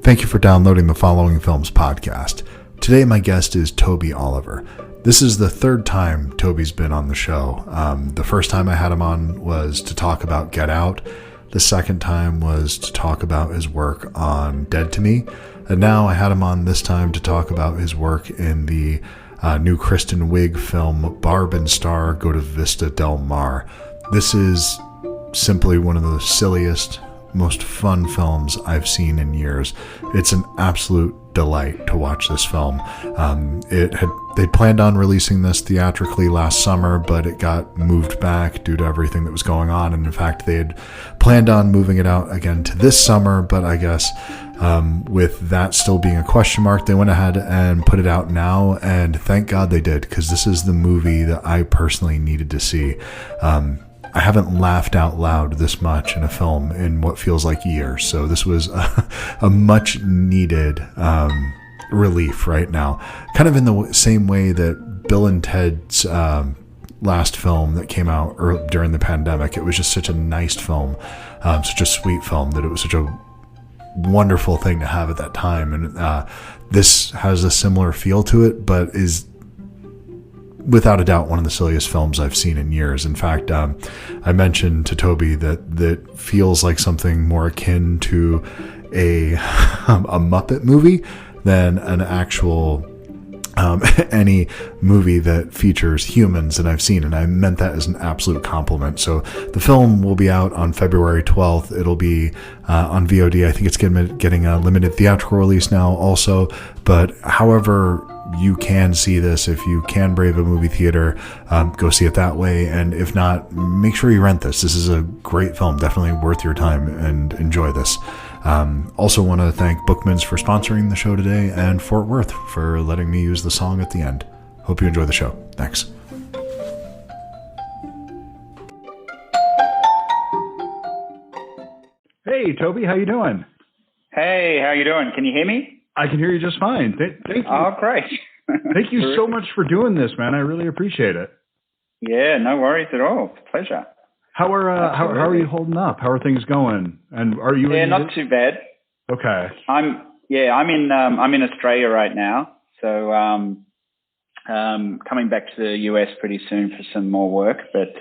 Thank you for downloading the Following Films podcast. Today my guest is Toby Oliver. This is the third time Toby's been on the show. The first time I had him on was to talk about Get Out. The second time was to talk about his work on Dead to Me. And now I had him on this time to talk about his work in the new Kristen Wiig film, Barb and Star, Go to Vista Del Mar. This is simply one of the silliest, most fun films I've seen in years. It's an absolute delight to watch this film. They planned on releasing this theatrically last summer, but it got moved back due to everything that was going on. And in fact, they had planned on moving it out again to this summer, but I guess with that still being a question mark, they went ahead and put it out now. And thank God they did, because this is the movie that I personally needed to see. I haven't laughed out loud this much in a film in what feels like years. So this was a much needed relief right now. Kind of in the same way that Bill and Ted's last film that came out during the pandemic. It was just such a nice film, such a sweet film, that it was such a wonderful thing to have at that time. And this has a similar feel to it, but is without a doubt one of the silliest films I've seen in years. In fact, I mentioned to Toby that feels like something more akin to a Muppet movie than an actual any movie that features humans that I've seen, and I meant that as an absolute compliment. So the film will be out on February 12th. It'll be on VOD. I think it's getting a limited theatrical release now also, but however you can see this, if you can brave a movie theater, go see it that way. And if not, make sure you rent this. This is a great film, definitely worth your time, and enjoy this. Also want to thank Bookman's for sponsoring the show today, and Fort Worth for letting me use the song at the end. Hope you enjoy the show. Thanks. Hey, Toby, how you doing? Hey, how you doing? Can you hear me? I can hear you just fine. Thank you. Oh, great. Thank you so much for doing this, man. I really appreciate it. Yeah, no worries at all. Pleasure. How are you holding up? How are things going? And are you? Yeah, not too bad. Okay. I'm in Australia right now, so coming back to the US pretty soon for some more work. But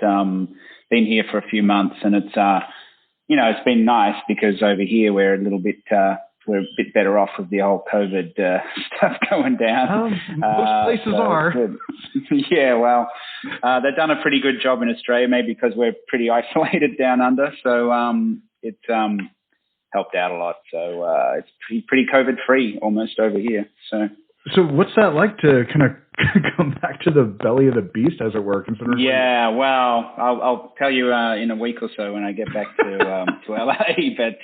been here for a few months, and it's it's been nice because over here we're a bit better off with the whole COVID stuff going down. Most places are. Yeah, well, they've done a pretty good job in Australia, maybe because we're pretty isolated down under. So it's helped out a lot. So it's pretty COVID-free almost over here. So what's that like to kind of come back to the belly of the beast, as it were? Considering well, I'll tell you in a week or so when I get back to LA. But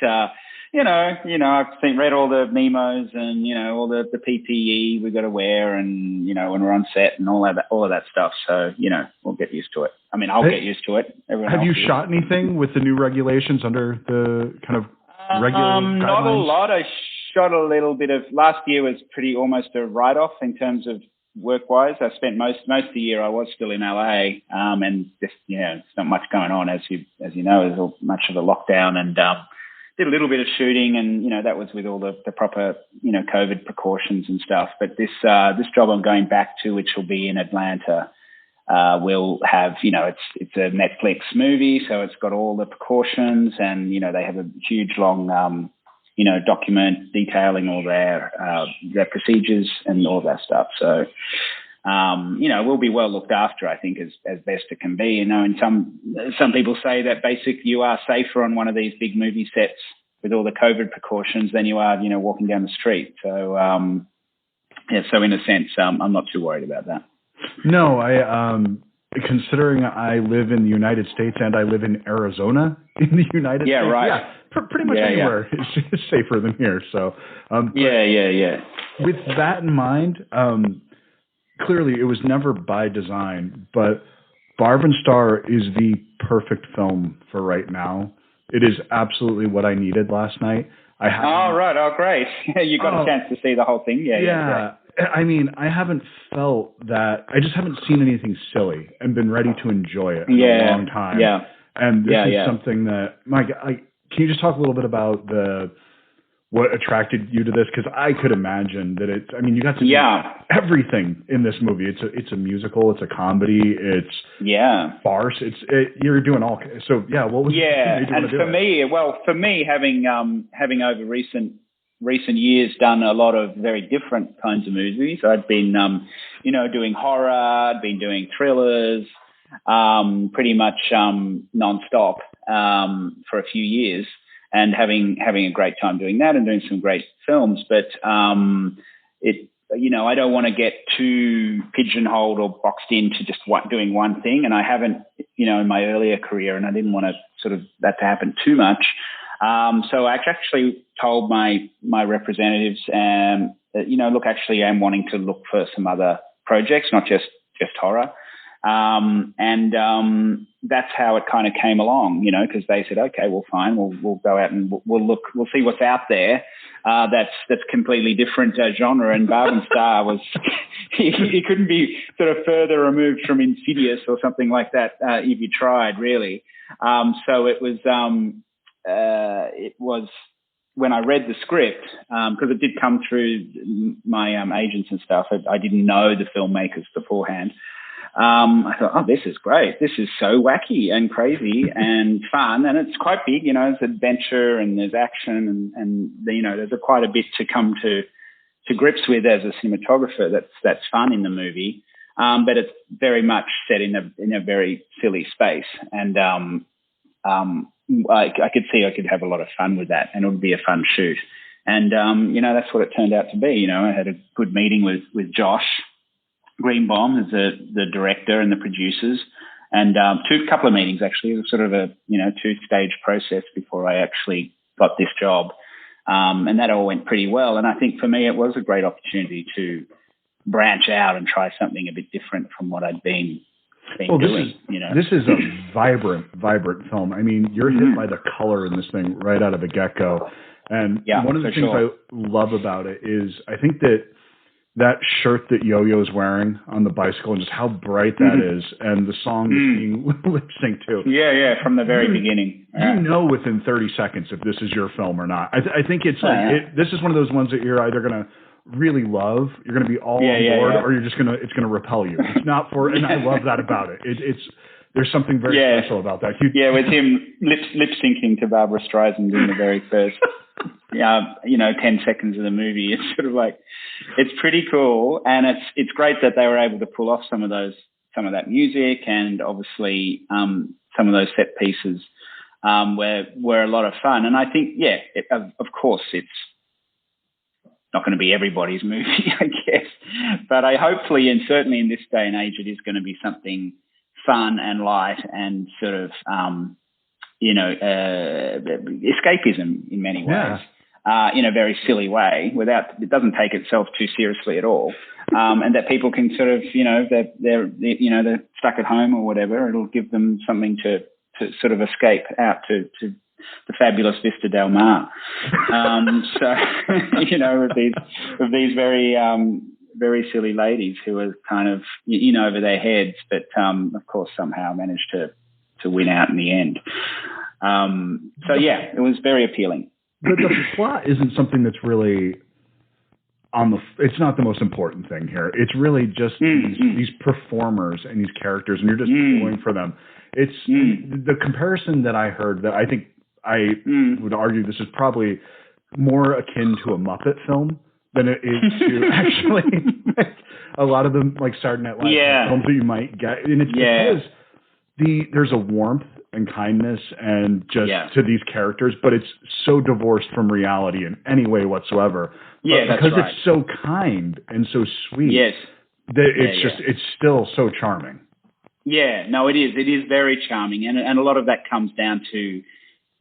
I've read all the memos and all the PPE we've got to wear, and when we're on set and all of that stuff. So we'll get used to it. I mean, I'll get used to it. Have you shot anything with the new regulations under the kind of regular guidelines? Not a lot. I shot a little bit of. Last year was almost a write-off in terms of work-wise. I spent most of the year I was still in LA, and just it's not much going on, as you know. There's much of a lockdown, and did a little bit of shooting, and that was with all the proper COVID precautions and stuff. But this job I'm going back to, which will be in Atlanta, will have it's a Netflix movie, so it's got all the precautions, and they have a huge long document detailing all their procedures and all that stuff. So we'll be well looked after, I think, as best it can be. And some people say that basically you are safer on one of these big movie sets with all the COVID precautions than you are, walking down the street. So, so in a sense, I'm not too worried about that. No, considering I live in the United States and I live in Arizona in the United States. Right. Yeah, pretty much anywhere is safer than here. So, yeah. With that in mind, clearly it was never by design, but Barb and Star is the perfect film for right now. It is absolutely what I needed last night. Right. Oh, great. You got a chance to see the whole thing. Yeah. I mean, I haven't felt that. I just haven't seen anything silly and been ready to enjoy it in a long time. Yeah. And this is something that, Mike, can you just talk a little bit about what attracted you to this? Because I could imagine that you got to do everything in this movie. It's a musical, it's a comedy, it's farce. You're doing all. So what was and for me, having over recent years done a lot of very different kinds of movies. I'd been doing horror, I'd been doing thrillers, pretty much nonstop for a few years. And having a great time doing that and doing some great films. But, I don't want to get too pigeonholed or boxed into just doing one thing. And I haven't, in my earlier career, and I didn't want to sort of that to happen too much. So I actually told my representatives, look, actually I'm wanting to look for some other projects, not just horror. That's how it kind of came along, because they said, okay, well, fine, we'll go out and we'll see what's out there. That's completely different genre. And Barb and Star was, he couldn't be sort of further removed from Insidious or something like that, if you tried, really. So it was when I read the script, because it did come through my agents and stuff. I didn't know the filmmakers beforehand. I thought, oh, this is great. This is so wacky and crazy and fun. And it's quite big, it's adventure and there's action and there's quite a bit to come to grips with as a cinematographer that's fun in the movie. But it's very much set in a very silly space. And I could see I could have a lot of fun with that and it would be a fun shoot. And, that's what it turned out to be. I had a good meeting with Josh Greenbaum, who's the director and the producers, and couple of meetings actually. It was sort of a two-stage process before I actually got this job, and that all went pretty well. And I think for me it was a great opportunity to branch out and try something a bit different from what I'd been doing. This is a vibrant film. I mean, you're hit by the color in this thing right out of the get-go, and one of the things I love about it is I think that shirt that Yo-Yo's wearing on the bicycle and just how bright that is, and the song is being lip synced to. Yeah, from the very beginning. Within 30 seconds if this is your film or not. I think it's this is one of those ones that you're either going to really love, you're going to be all on board, or you're just it's going to repel you. It's not for, and I love that about it. There's something very special about that. With him lip syncing to Barbara Streisand in the very first 10 seconds of the movie. It's sort of like, it's pretty cool. And it's great that they were able to pull off some of that music, and obviously some of those set pieces were a lot of fun. And I think, of course, it's not going to be everybody's movie, I guess. But hopefully, and certainly in this day and age, it is going to be something fun and light and sort of, escapism in many ways, in a very silly way, it doesn't take itself too seriously at all. And that people can sort of, they're stuck at home or whatever, it'll give them something to sort of escape out to the fabulous Vista Del Mar. Of these very silly ladies who are kind of in over their heads, but of course somehow managed to win out in the end. It was very appealing. But the plot isn't something that's really it's not the most important thing here. It's really just these performers and these characters, and you're just going for them. It's the comparison that I heard that I think I would argue this is probably more akin to a Muppet film than it is to actually a lot of them like Saturday Night Live films that you might get. And it's because there's a warmth and kindness and just to these characters, but it's so divorced from reality in any way whatsoever. Because it's so kind and so sweet. That it's still so charming. Yeah, no, it is. It is very charming. And a lot of that comes down to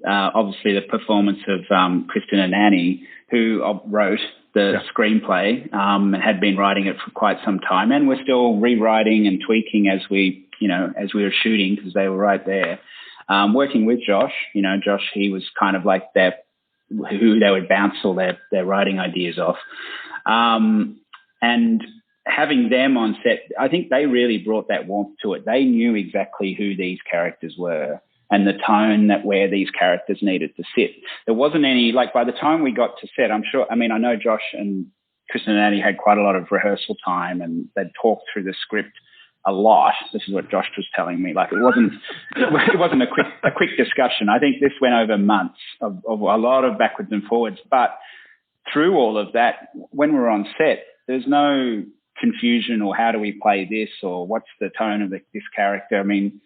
obviously the performance of Kristen and Annie, who wrote the screenplay and had been writing it for quite some time. And we're still rewriting and tweaking as we were shooting, because they were right there. Working with Josh, Josh, he was kind of like who they would bounce all their writing ideas off. And having them on set, I think they really brought that warmth to it. They knew exactly who these characters were. and the tone that where these characters needed to sit. There wasn't any, like by the time we got to set, I know Josh and Kristen and Annie had quite a lot of rehearsal time and they'd talked through the script a lot. This is what Josh was telling me. Like it wasn't a quick discussion. I think this went over months of a lot of backwards and forwards. But through all of that, when we're on set, there's no confusion or how do we play this or what's the tone of this character. I mean,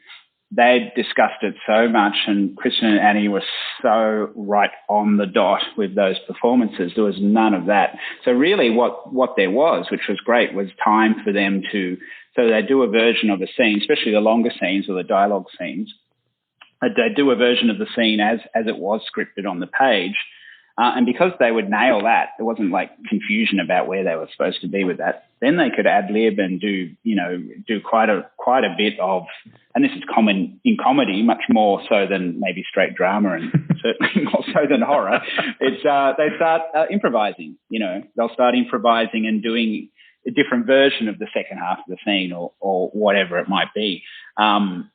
they'd discussed it so much, and Kristen and Annie were so right on the dot with those performances. There was none of that. So really what there was, which was great, was time for them to, so they do a version of a scene, especially the longer scenes or the dialogue scenes. They do a version of the scene as it was scripted on the page. And because they would nail that, there wasn't like confusion about where they were supposed to be with that. Then they could ad lib and do quite a bit of, and this is common in comedy, much more so than maybe straight drama, and certainly more so than horror. It's they start improvising. They'll start improvising and doing a different version of the second half of the scene or whatever it might be. And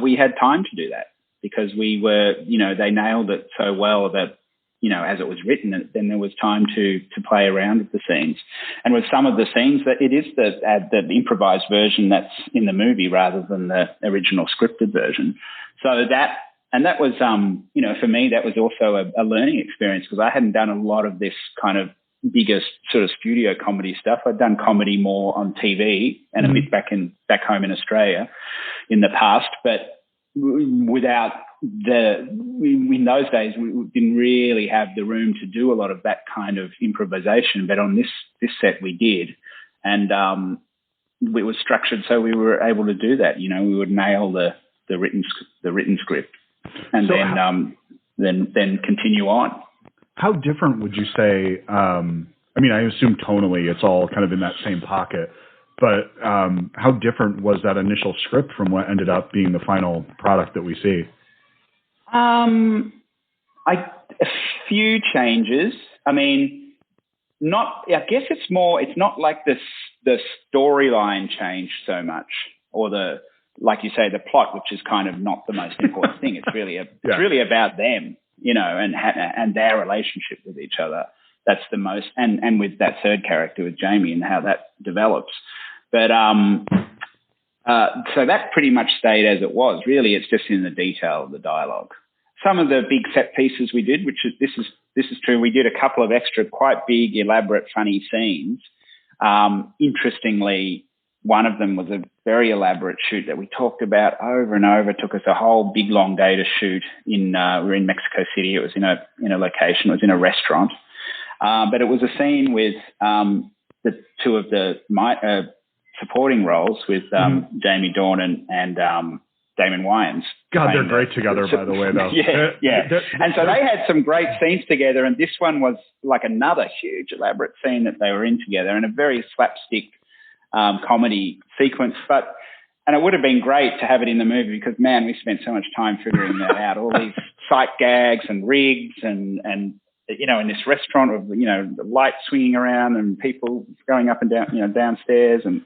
we had time to do that because we were, they nailed it so well that, as it was written, then there was time to play around with the scenes. And with some of the scenes, that it is the improvised version that's in the movie rather than the original scripted version. So that was, for me, that was also a learning experience because I hadn't done a lot of this kind of bigger sort of studio comedy stuff. I'd done comedy more on TV and a bit back home in Australia in the past, but without in those days, we didn't really have the room to do a lot of that kind of improvisation. But on this set, we did, and it was structured so we were able to do that. We would nail the written script, and so then continue on. How different would you say? I assume tonally it's all kind of in that same pocket. But how different was that initial script from what ended up being the final product that we see? A few changes. I guess it's more, it's not like the storyline changed so much or like you say, the plot, which is kind of not the most important thing. It's really, it's really about them, and their relationship with each other. That's the most, and with that third character with Jamie and how that develops. But so that pretty much stayed as it was. Really, it's just in the detail of the dialogue. Some of the big set pieces we did, which is this is true. We did a couple of extra, quite big, elaborate, funny scenes. Interestingly, one of them was a very elaborate shoot that we talked about over and over. It took us a whole big long day to shoot. We were in Mexico City. It was in a location. It was in a restaurant. But it was a scene with the two of the supporting roles with Jamie Dornan and Damon Wayans. God, they're great together, by the way, though. Yeah. And so they had some great scenes together, and this one was like another huge, elaborate scene that they were in together, and a very slapstick comedy sequence. And it would have been great to have it in the movie because, man, we spent so much time figuring that out. All these sight gags and rigs and in this restaurant with, the lights swinging around and people going up and down, downstairs and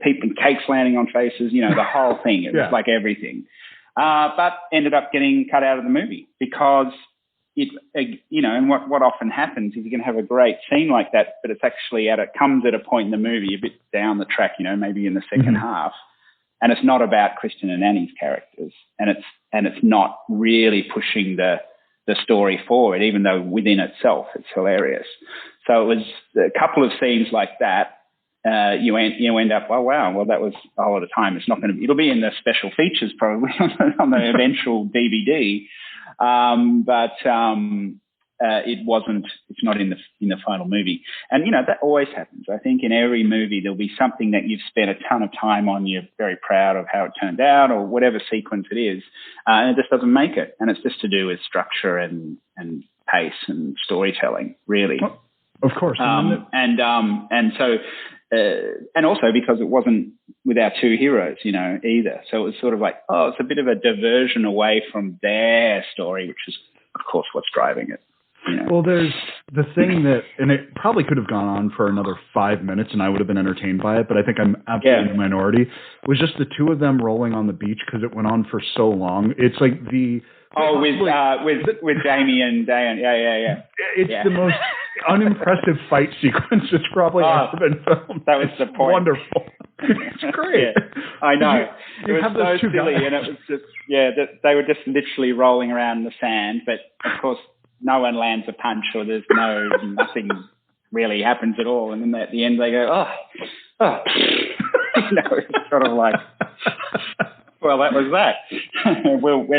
people and cakes landing on faces, the whole thing. It was like everything. But ended up getting cut out of the movie because and what often happens is you can have a great scene like that, but it's actually comes at a point in the movie a bit down the track, maybe in the second half. And it's not about Kristen and Annie's characters. And it's not really pushing the story forward, even though within itself it's hilarious. So it was a couple of scenes like that. You end up, oh wow, well that was a whole lot of time. It's not going to. It'll be in the special features probably on the eventual DVD, but it wasn't. It's not in the final movie. And that always happens. I think in every movie there'll be something that you've spent a ton of time on. You're very proud of how it turned out, or whatever sequence it is, and it just doesn't make it. And it's just to do with structure and pace and storytelling, really. Well, of course. And so. And also because it wasn't with our two heroes, either. So it was sort of like, it's a bit of a diversion away from their story, which is, of course, what's driving it. You know? Well, there's the thing that, and it probably could have gone on for another 5 minutes and I would have been entertained by it, but I think I'm absolutely in the minority, was just the two of them rolling on the beach because it went on for so long. It's like with Jamie and Diane. Yeah. It's the most unimpressive fight sequence that's probably ever been filmed. That was the point. Wonderful. It's great. Yeah, I know. You it was so silly, and it was just they were just literally rolling around in the sand. But of course, no one lands a punch, or there's nothing really happens at all. And then at the end, they go, oh. It's sort of like, well, that was that.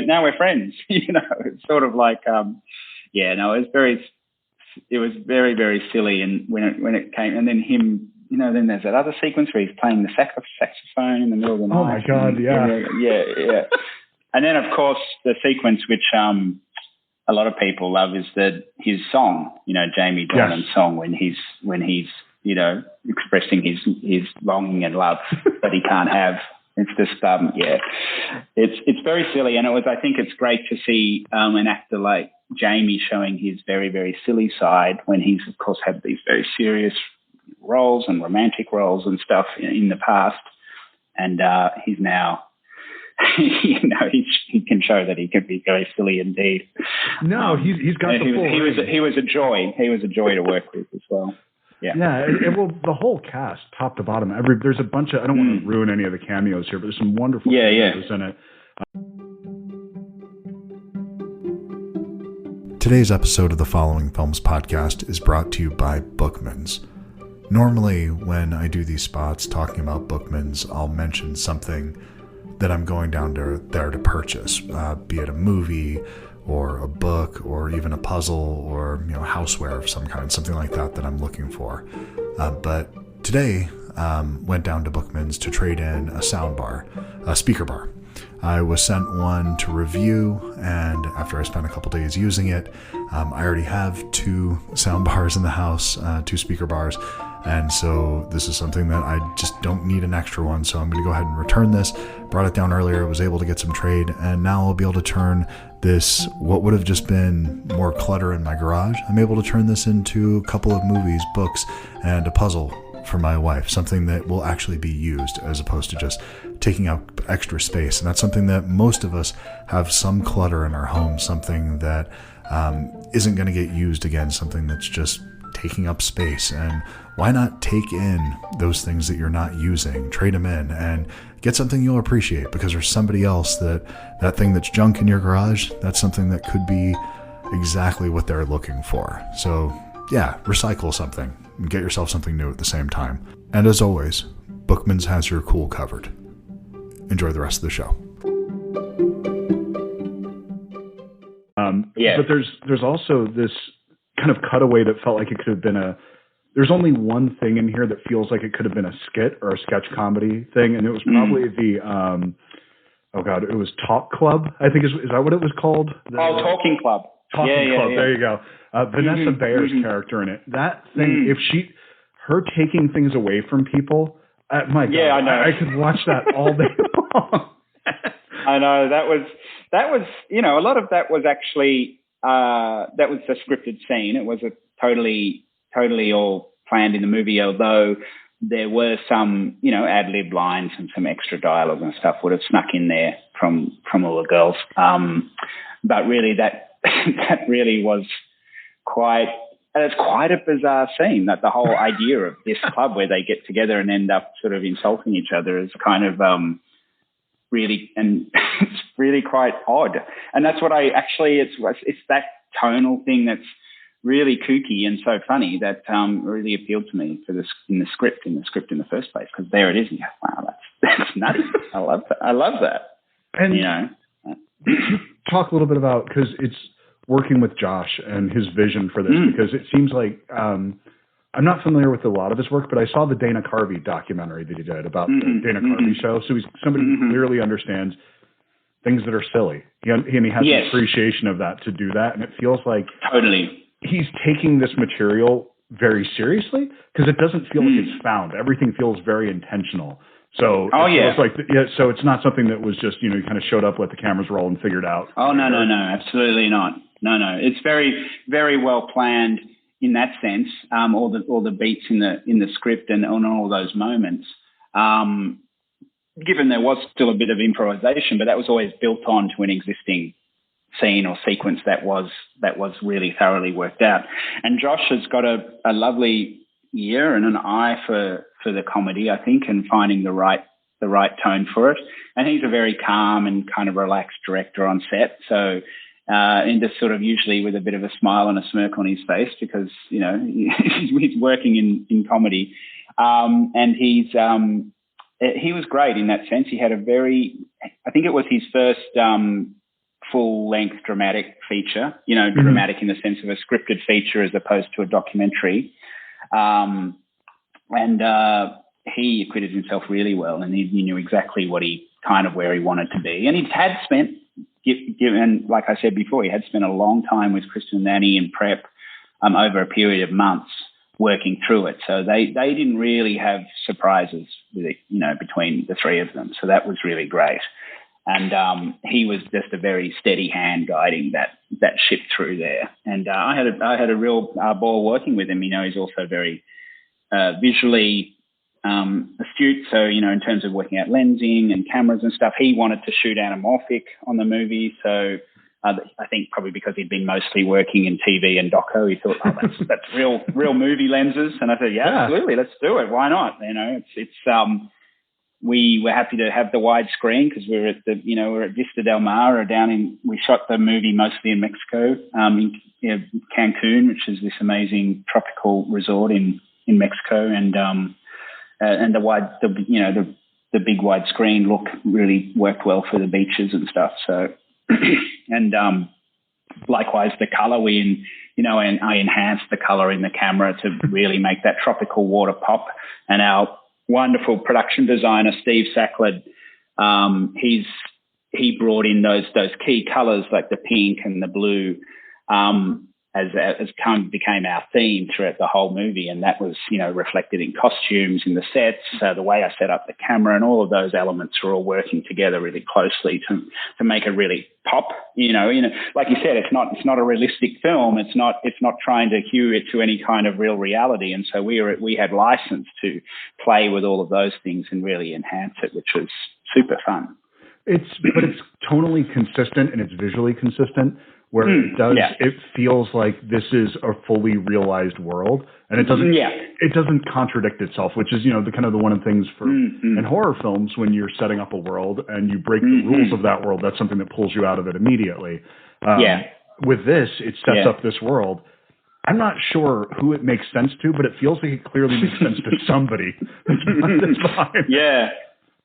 Now we're friends. It's sort of like, it was very, very silly. And when it came, and then him. Then there's that other sequence where he's playing the saxophone in the middle of the night. Oh, my God, yeah. Yeah. And then, of course, the sequence which a lot of people love is his song, Jamie Dornan's song when he's expressing his longing and love that he can't have. It's just, it's very silly. And I think it's great to see an actor like Jamie showing his very, very silly side when he's, of course, had these very serious roles and romantic roles and stuff in the past, and he's now he can show that he can be very silly indeed. No, he's got the full. He was a joy to work with as well. Yeah. Well, the whole cast, top to bottom, there's a bunch of. I don't want to ruin any of the cameos here, but there's some wonderful cameos in it. Today's episode of the Following Films podcast is brought to you by Bookmans. Normally, when I do these spots talking about Bookmans, I'll mention something that I'm going down there to purchase, be it a movie or a book or even a puzzle or houseware of some kind, something like that I'm looking for. But today, went down to Bookmans to trade in a speaker bar. I was sent one to review, and after I spent a couple days using it, I already have 2 sound bars in the house, 2 speaker bars, and so this is something that I just don't need an extra one, so I'm going to go ahead and return this. Brought it down earlier, was able to get some trade, and now I'll be able to turn this, what would have just been more clutter in my garage, I'm able to turn this into a couple of movies, books, and a puzzle for my wife, something that will actually be used as opposed to just taking up extra space. And that's something that most of us have, some clutter in our home, something that isn't going to get used again, something that's just taking up space. And why not take in those things that you're not using, trade them in, and get something you'll appreciate, because there's somebody else that thing that's junk in your garage, that's something that could be exactly what they're looking for. So yeah, recycle something and get yourself something new at the same time. And as always, Bookmans has your cool covered. Enjoy the rest of the show. But there's also this kind of cutaway that felt like it could have been there's only one thing in here that feels like it could have been a skit or a sketch comedy thing, and it was probably it was Talk Club, I think is that what it was called? Talking Club. Talking Club. There you go. Vanessa Bayer's character in it. That thing, her taking things away from people, my God, I know. I could watch that all day long. I know that was a lot of that was actually that was the scripted scene. It was a totally all planned in the movie, although there were some ad-lib lines and some extra dialogue and stuff would have snuck in there from all the girls. But really that really was it's quite a bizarre scene, that the whole idea of this club where they get together and end up sort of insulting each other is kind of really, and it's really quite odd. And that's what it's that tonal thing that's really kooky and so funny that really appealed to me in the script in the first place, because there it is. And you go, wow, that's nutty. I love that. And talk a little bit about, because it's working with Josh and his vision for this, because it seems like I'm not familiar with a lot of his work, but I saw the Dana Carvey documentary that he did about the Dana Carvey show. So he's somebody who clearly understands things that are silly. He has an appreciation of that to do that. And it feels like he's taking this material very seriously, because it doesn't feel like it's found. Everything feels very intentional. So so it's not something that was just, you kind of showed up, let the cameras roll and figured out. Oh, no, absolutely not. No. It's very, very well planned in that sense. All the beats in the script and on all those moments. Given there was still a bit of improvisation, but that was always built on to an existing scene or sequence that was really thoroughly worked out. And Josh has got a lovely ear and an eye for the comedy, I think, and finding the right tone for it. And he's a very calm and kind of relaxed director on set. So, and just sort of usually with a bit of a smile and a smirk on his face because, you know, he's working in comedy. And he was great in that sense. He had I think it was his first full-length dramatic feature, you know, dramatic in the sense of a scripted feature as opposed to a documentary. He acquitted himself really well, and he knew exactly where he wanted to be. And he had spent, given, like I said before, he had spent a long time with Kristen and Annie in prep over a period of months working through it. So they didn't really have surprises with it, you know, between the three of them. So that was really great. And he was just a very steady hand guiding that ship through there. And I had a real ball working with him. You know, he's also very visually astute. So, you know, in terms of working out lensing and cameras and stuff, he wanted to shoot anamorphic on the movie. So I think probably because he'd been mostly working in TV and doco, he thought, oh, that's real movie lenses. And I said, yeah, absolutely, let's do it. Why not? You know, it's we were happy to have the wide screen because we're at Vista Del Mar, we shot the movie mostly in Mexico, in Cancun, which is this amazing tropical resort in Mexico, and the big wide screen look really worked well for the beaches and stuff. So, and likewise the color and I enhanced the color in the camera to really make that tropical water pop. And our wonderful production designer, Steve Sacklad, he brought in those key colors like the pink and the blue, as kind of became our theme throughout the whole movie. And that was, you know, reflected in costumes, in the sets, the way I set up the camera, and all of those elements were all working together really closely to make it really pop. You know, like you said, it's not a realistic film. It's not trying to hew it to any kind of real reality. And so we had license to play with all of those things and really enhance it, which was super fun. It's tonally consistent and it's visually consistent. Where it feels like this is a fully realized world, and it doesn't contradict itself, which is, you know, the one of the things for in horror films when you're setting up a world and you break the rules of that world, that's something that pulls you out of it immediately. With this, it sets up this world. I'm not sure who it makes sense to, but it feels like it clearly makes sense to somebody. That's fine.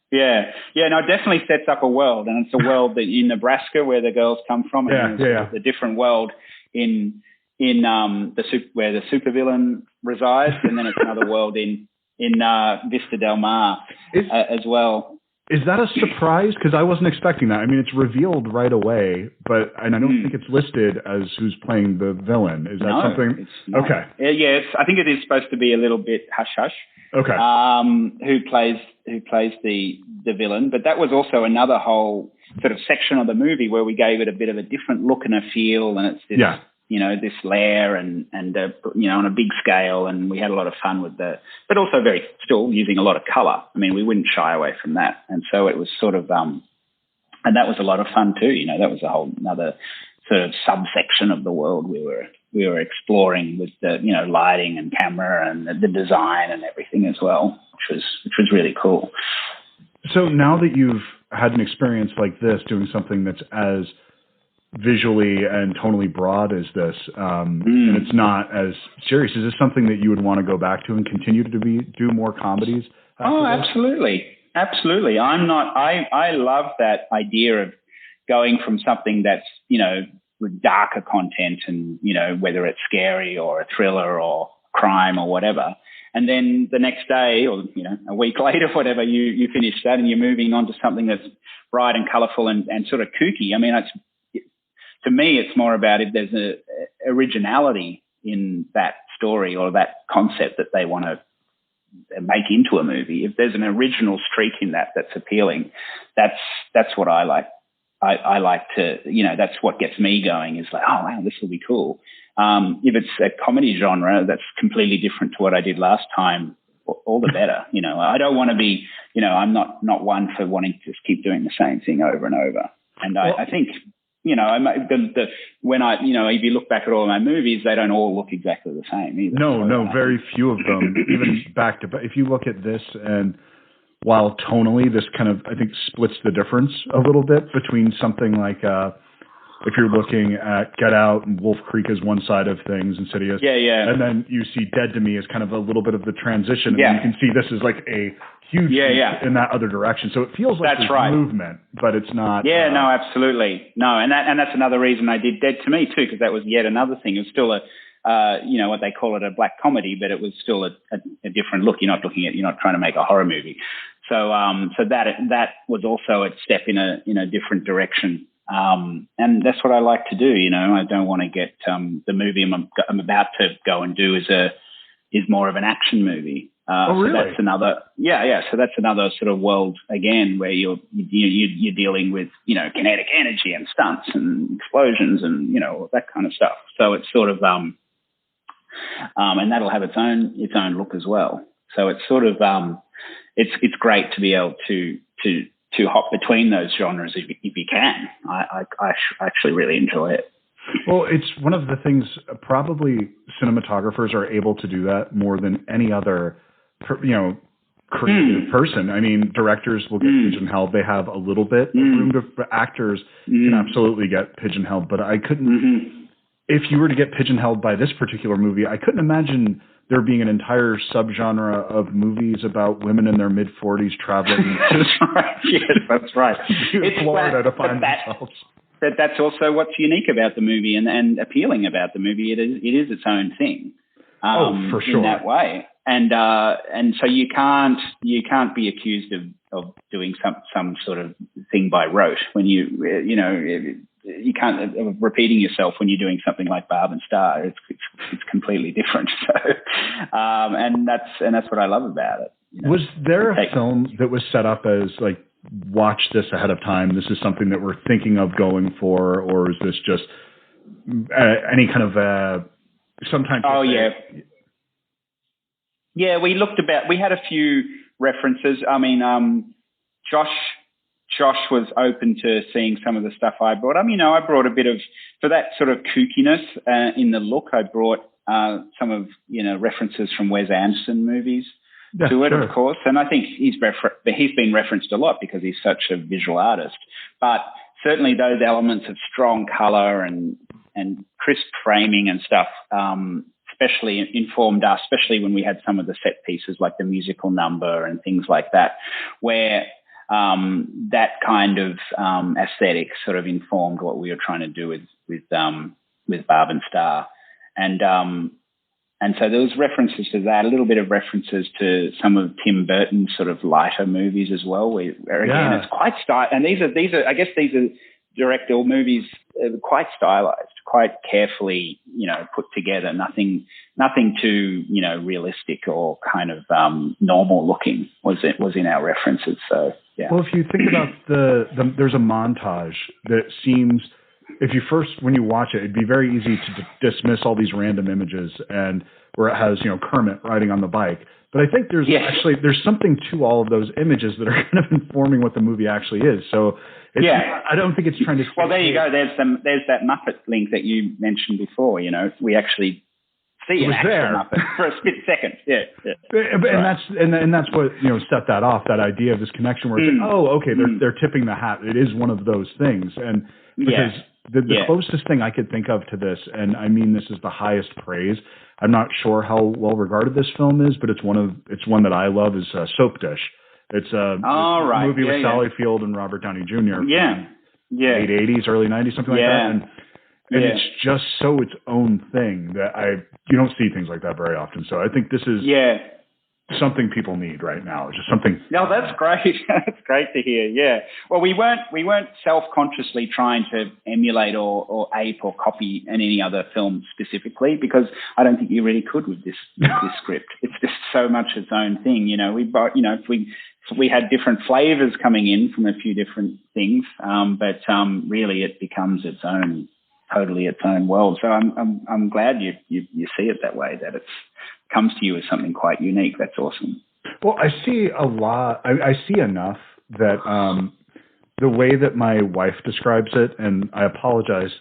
No, it definitely sets up a world, and it's a world that in Nebraska where the girls come from, and the different world in where the supervillain resides, and then it's another world in Vista Del Mar as well. Is that a surprise? Because I wasn't expecting that. I mean, it's revealed right away, and I don't think it's listed as who's playing the villain. Is that something? It's not. Okay. Yeah, I think it is supposed to be a little bit hush-hush. Okay. Who plays the villain? But that was also another whole sort of section of the movie where we gave it a bit of a different look and a feel, and it's this, you know, this lair and you know, on a big scale, and we had a lot of fun with but also still using a lot of color. I mean, we wouldn't shy away from that, and so it was sort of and that was a lot of fun too. You know, that was a whole another sort of subsection of the world we were exploring with the, you know, lighting and camera and the design and everything as well, which was really cool. So now that you've had an experience like this, doing something that's as visually and tonally broad as this, and it's not as serious, is this something that you would want to go back to and continue to do more comedies? Oh, absolutely. Absolutely. I love that idea of going from something that's, you know, with darker content and, you know, whether it's scary or a thriller or crime or whatever. And then the next day or, you know, a week later, whatever, you finish that and you're moving on to something that's bright and colorful and sort of kooky. I mean, to me, it's more about if there's a originality in that story or that concept that they want to make into a movie. If there's an original streak in that's appealing, that's what I like I like to, that's what gets me going, is like, oh wow, this will be cool. If it's a comedy genre that's completely different to what I did last time, all the better. I don't want to be, I'm not one for wanting to just keep doing the same thing over and over. And I think, when if you look back at all of my movies, they don't all look exactly the same either. No, very few of them, even back to back. If you look at this, and while tonally this kind of, I think, splits the difference a little bit between something like, if you're looking at Get Out and Wolf Creek as one side of things, Insidious. Yeah. And then you see Dead to Me as kind of a little bit of the transition. And you can see this is like a huge in that other direction. So it feels like there's movement, but it's not. Yeah, no, absolutely. No, and that's another reason I did Dead to Me too, because that was yet another thing. It was still what they call it, a black comedy, but it was still a different look. You're not trying to make a horror movie. So that was also a step in a different direction. And that's what I like to do. I don't want to get the movie I'm about to go and do is more of an action movie. Really? So that's another, So that's another sort of world again, where you're dealing with kinetic energy and stunts and explosions and that kind of stuff. So it's sort of and that'll have its own look as well. So it's sort of it's great to be able to hop between those genres if you can. I actually really enjoy it. Well, it's one of the things, probably cinematographers are able to do that more than any other, creative person. I mean, directors will get pigeonholed. They have a little bit of room to, actors can absolutely get pigeonholed, but I couldn't, if you were to get pigeonholed by this particular movie, I couldn't imagine there being an entire subgenre of movies about women in their mid-40s traveling. That's right. Yes, that's right. It's Florida to find themselves. That's also what's unique about the movie and appealing about the movie. It is its own thing. For sure. In that way, and so you can't be accused of doing some sort of thing by rote when you can't repeating yourself when you're doing something like Barb and Star. It's completely different. So, and that's what I love about it. Was there a film that was set up as like, watch this ahead of time, this is something that we're thinking of going for, or is this just any kind of sometimes? Oh yeah. Yeah, we had a few references. I mean, Josh was open to seeing some of the stuff I brought. I mean, I brought a bit of, for that sort of kookiness in the look, I brought some of, references from Wes Anderson movies to it, of course. And I think he's been referenced a lot because he's such a visual artist. But certainly those elements of strong color and crisp framing and stuff, especially informed us, especially when we had some of the set pieces like the musical number and things like that, where that kind of aesthetic sort of informed what we were trying to do with Barb and Star. And so there was references to that, a little bit of references to some of Tim Burton's sort of lighter movies as well, where again, it's quite stylized. And these are directorial movies, quite stylized, quite carefully, put together. Nothing too, realistic or kind of normal looking was in our references. So yeah. Well, if you think about there's a montage that seems, when you watch it, it'd be very easy to dismiss all these random images and where it has, Kermit riding on the bike. But I think there's something to all of those images that are kind of informing what the movie actually is. So I don't think it's trying to. Well, there you go. There's that Muppet link that you mentioned before. We actually see an actual Muppet for a split second. Yeah. And that's what set that off. That idea of this connection where it's like, they're tipping the hat. It is one of those things, and because the closest thing I could think of to this, and I mean this is the highest praise. I'm not sure how well regarded this film is, but it's one that I love, is Soap Dish. It's a movie with Sally Field and Robert Downey Jr. Late 80s, early 90s, something like that. And it's just so its own thing that you don't see things like that very often. So I think this is something people need right now. It's just something. No, that's great. That's great to hear. Yeah. Well, we weren't self-consciously trying to emulate or ape or copy any other film specifically, because I don't think you really could with this script. It's just so much its own thing. If we we had different flavors coming in from a few different things, but really it becomes totally its own world. So I'm glad you see it that way, that it comes to you as something quite unique. That's awesome. Well, I see a lot. I see enough that the way that my wife describes it, and I apologize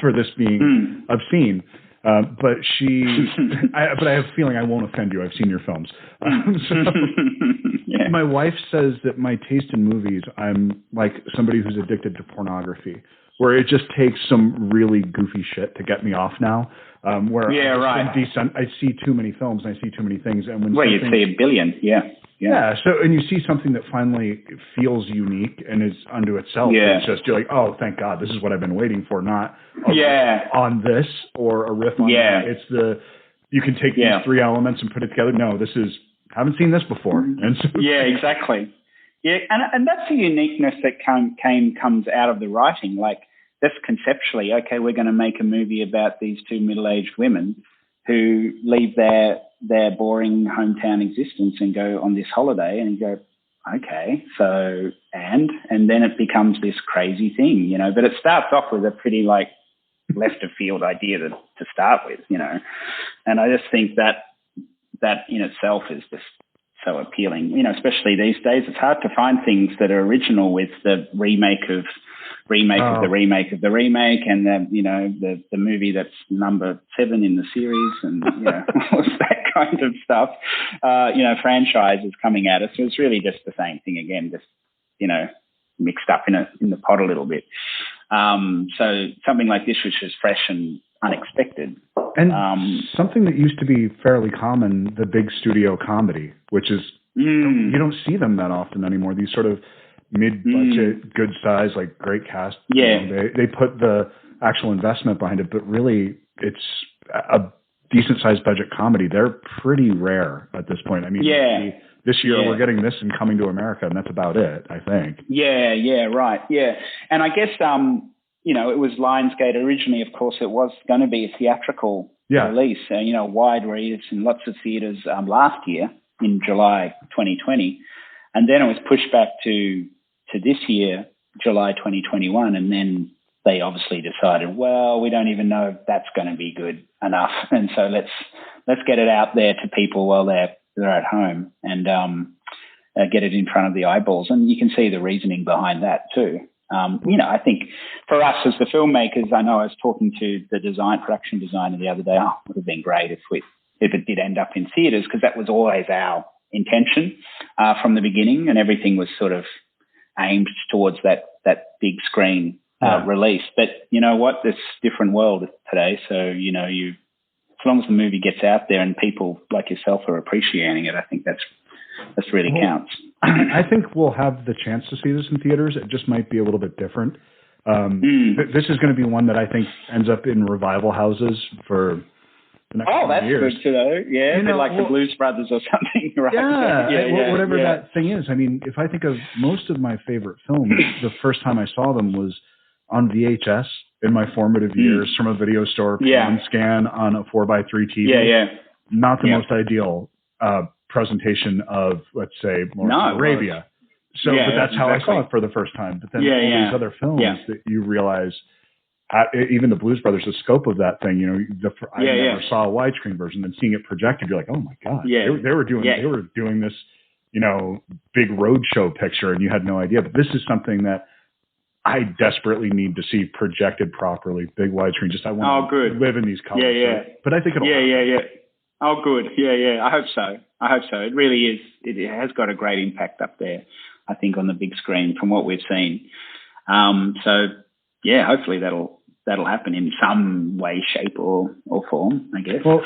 for this being obscene, but but I have a feeling I won't offend you. I've seen your films. Yeah. My wife says that my taste in movies, I'm like somebody who's addicted to pornography, where it just takes some really goofy shit to get me off now. Where I see too many films and I see too many things. And when you'd see a billion. Yeah. So, and you see something that finally feels unique and is unto itself. Yeah. It's just, you're like, oh, thank God, this is what I've been waiting for, not a riff on this or a riff on that. It's you can take these three elements and put it together. No, haven't seen this before. And so, exactly. Yeah. And that's the uniqueness that comes out of the writing. Like, that's conceptually, okay, we're going to make a movie about these two middle-aged women who leave their boring hometown existence and go on this holiday, and you go, okay, so, and then it becomes this crazy thing, you know, but it starts off with a pretty like left of field idea to start with, you know, and I just think that in itself is just so appealing, you know, especially these days. It's hard to find things that are original with the remake of the remake of the remake, and the movie that's number 7 in the series, and all that kind of stuff. Franchises coming at us. So it's really just the same thing again, just mixed up in the pot a little bit. So something like this, which is fresh and unexpected, and something that used to be fairly common, the big studio comedy, which is you don't see them that often anymore. These sort of mid-budget, good size, like great cast. Yeah. They put the actual investment behind it, but really it's a decent-sized budget comedy. They're pretty rare at this point. I mean, this year we're getting this and Coming to America, and that's about it, I think. Yeah, right. Yeah. And I guess, it was Lionsgate originally, of course, it was going to be a theatrical release, wide release in lots of theaters last year in July 2020. And then it was pushed back to this year, July 2021, and then they obviously decided, well, we don't even know if that's going to be good enough, and so let's get it out there to people while they're at home and get it in front of the eyeballs. And you can see the reasoning behind that too. I think for us as the filmmakers, I know I was talking to the production designer the other day. Oh, it would have been great if it did end up in theaters, because that was always our intention from the beginning, and everything was sort of aimed towards that big screen release. But you know what? It's a different world today. So, as long as the movie gets out there and people like yourself are appreciating it, I think that's really counts. I think we'll have the chance to see this in theaters. It just might be a little bit different. This is going to be one that I think ends up in revival houses for the next that's years. good to know. Yeah, the Blues Brothers or something, right? Whatever that thing is. I mean, if I think of most of my favorite films, the first time I saw them was on VHS in my formative years from a video store, on scan on a 4x3 TV. Not the most ideal presentation of, let's say, Lawrence of Arabia. So, but that's how I saw it for the first time. But then all these other films that you realize, even the Blues Brothers, the scope of that thing, I never saw a widescreen version. Then seeing it projected, you're like, oh my God, they were doing this, big roadshow picture, and you had no idea. But this is something that I desperately need to see projected properly, big widescreen. Just I want to live in these colors. But I think it'll happen. Oh, good. Yeah. I hope so. It really is. It has got a great impact up there, I think, on the big screen from what we've seen. Hopefully that'll happen in some way, shape, or form, I guess. Well,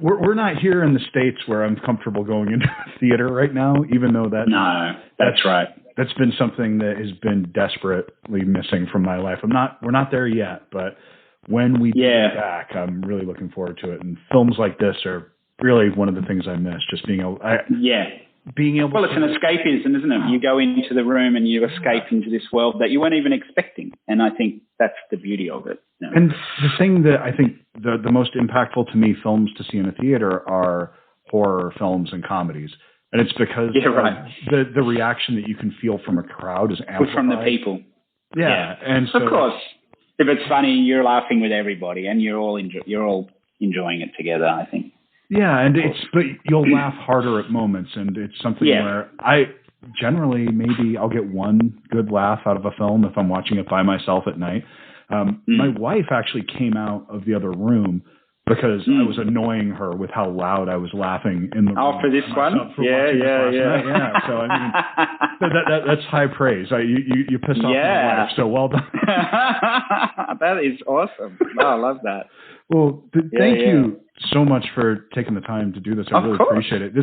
we're not here in the States where I'm comfortable going into a theater right now, even though that's right. That's been something that has been desperately missing from my life. We're not there yet, but when we get back, I'm really looking forward to it. And films like this are really one of the things I miss. Just being able. Well, it's an escapism, isn't it? You go into the room and you escape into this world that you weren't even expecting, and I think that's the beauty of it. And the thing that I think the most impactful to me films to see in a theater are horror films and comedies, And it's because the reaction that you can feel from a crowd is amplified. From the people. Yeah. And so, of course, if it's funny, you're laughing with everybody, and you're all enjoying it together, I think. Yeah, and but you'll laugh harder at moments, and it's something where I generally maybe I'll get one good laugh out of a film if I'm watching it by myself at night. My wife actually came out of the other room because I was annoying her with how loud I was laughing in the room. Oh, for this one? Yeah. So I mean, that's high praise. You pissed off my wife, so well done. That is awesome. Oh, I love that. Well, thank you so much for taking the time to do this. I really appreciate it.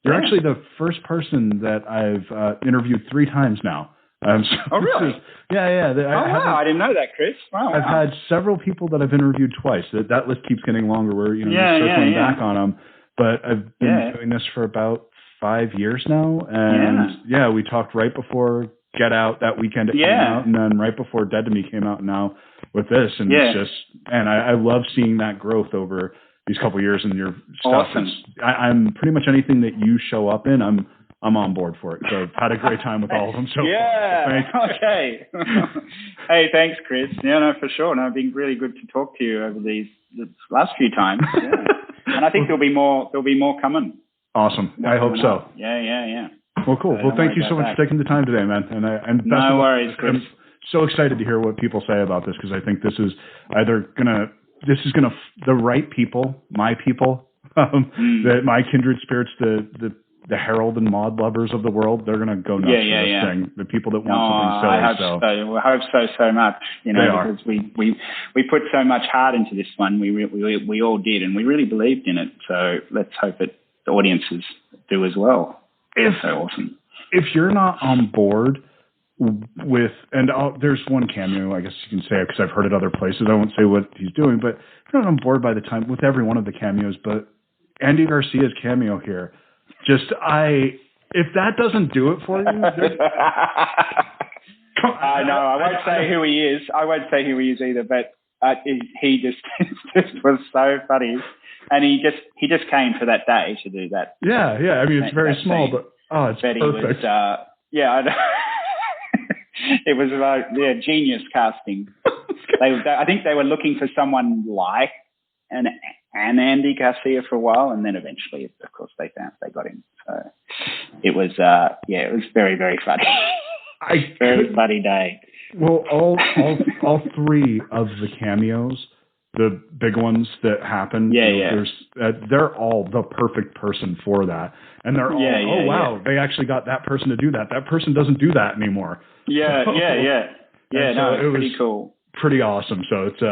You're actually the first person that I've interviewed 3 times now. Oh, really? I didn't know that, Chris. Wow. I've had several people that I've interviewed twice. That list keeps getting longer. We're circling back on them. But I've been doing this for about 5 years now. And we talked right before Get Out that weekend it came out, and then right before Dead to Me came out now with this. And it's just, and I love seeing that growth over these couple of years in your stuff. Awesome. I'm pretty much anything that you show up in, I'm on board for it. So I've had a great time with all of them so far. So okay. Hey, thanks, Chris. Yeah, no, for sure. No, it's been really good to talk to you over the last few times. Yeah. And I think there'll be more coming. Awesome. I hope so. Yeah. Well, cool. Well, thank you so much for taking the time today, man. And no worries, Chris. I'm so excited to hear what people say about this, because I think this is the right people, my people, my kindred spirits, the Harold and Maude lovers of the world, they're going to go nuts for this thing. The people that want something silly. I hope so much, because we put so much heart into this one. We all did, and we really believed in it. So let's hope that the audiences do as well. It's so awesome. If you're not on board with, there's one cameo, I guess you can say, because I've heard it other places. I won't say what he's doing, but if you're not on board by the time with every one of the cameos, but Andy Garcia's cameo here, if that doesn't do it for you, no, I won't say who he is. I won't say who he is either, but he just was so funny. And he just came for that day to do that. Yeah. I mean, it's very small, scene. But it's perfect. I know. It was genius casting. I think they were looking for someone like an Andy Garcia for a while, and then eventually, of course, they got him. So it was very, very funny. Very funny day. Well, all 3 of the cameos, the big ones that happened, they're all the perfect person for that, and they're all wow, they actually got that person to do that. That person doesn't do that anymore. Yeah. No, it was pretty cool. Pretty awesome. So it's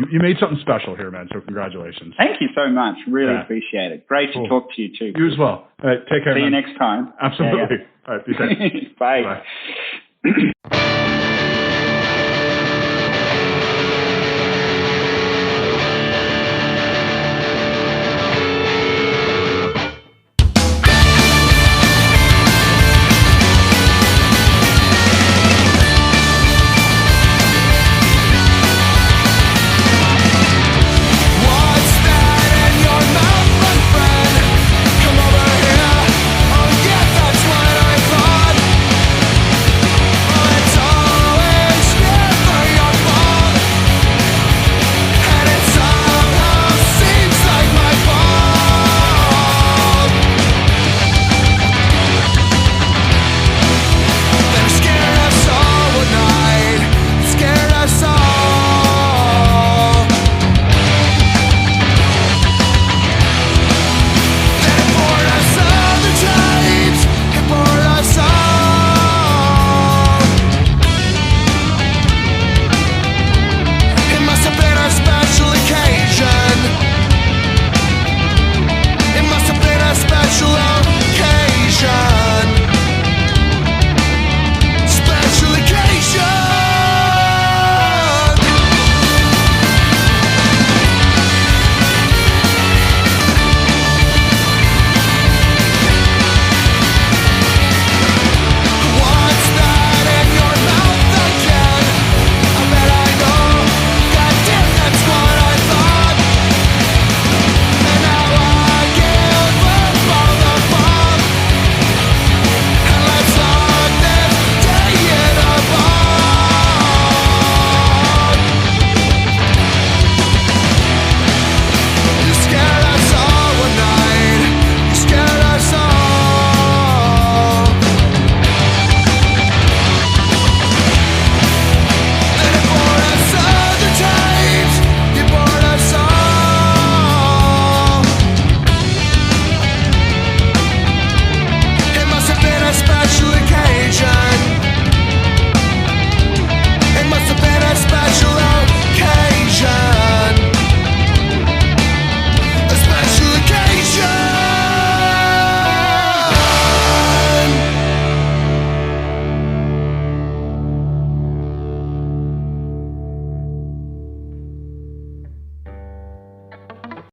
you made something special here, man. So congratulations. Thank you so much. Really appreciate it. Great to talk to you too. You as well. All right, take care. See you next time. Absolutely. All right, be safe. Bye.